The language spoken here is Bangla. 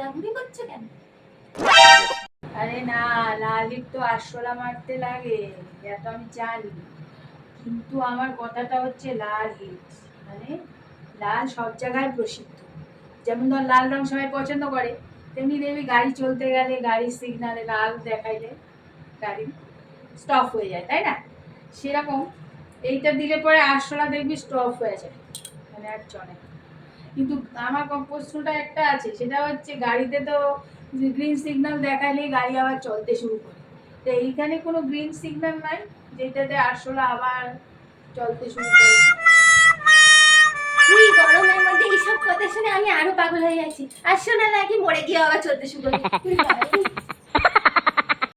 ঘোরাঘুরি করছো কেন? আরে না, লাল হিট তো আরশোলা মারতে লাগে, এটা তো আমি জানি। কিন্তু আমার কথাটা হচ্ছে লাল হিট মানে লাল সব জায়গায় প্রসিদ্ধ। যেমন ধর লাল রং সবাই পছন্দ করে, তেমনি দেখবি গাড়ি চলতে গেলে গাড়ির সিগনালে লাল দেখাইলে গাড়ি স্টপ হয়ে যায়, তাই না? সেরকম এইটা দিলে পরে আরশোলা দেখবি স্টপ হয়ে যায়, মানে আর চলে না। কিন্তু আমার প্রশ্নটা একটা আছে, সেটা হচ্ছে গাড়িতে তো গ্রিন সিগন্যাল দেখালেই গাড়ি আবার চলতে শুরু করে, তো এইখানে কোনো গ্রিন সিগন্যাল নাই যেটাতে আরশোলা আবার চলতে শুরু করে? এই গরমের মধ্যে এইসব কথা শুনে আমি আরো পাগল হয়ে যাচ্ছি। আর শোনা নাকি মরে গিয়ে আবার চলতে শুরু করবে।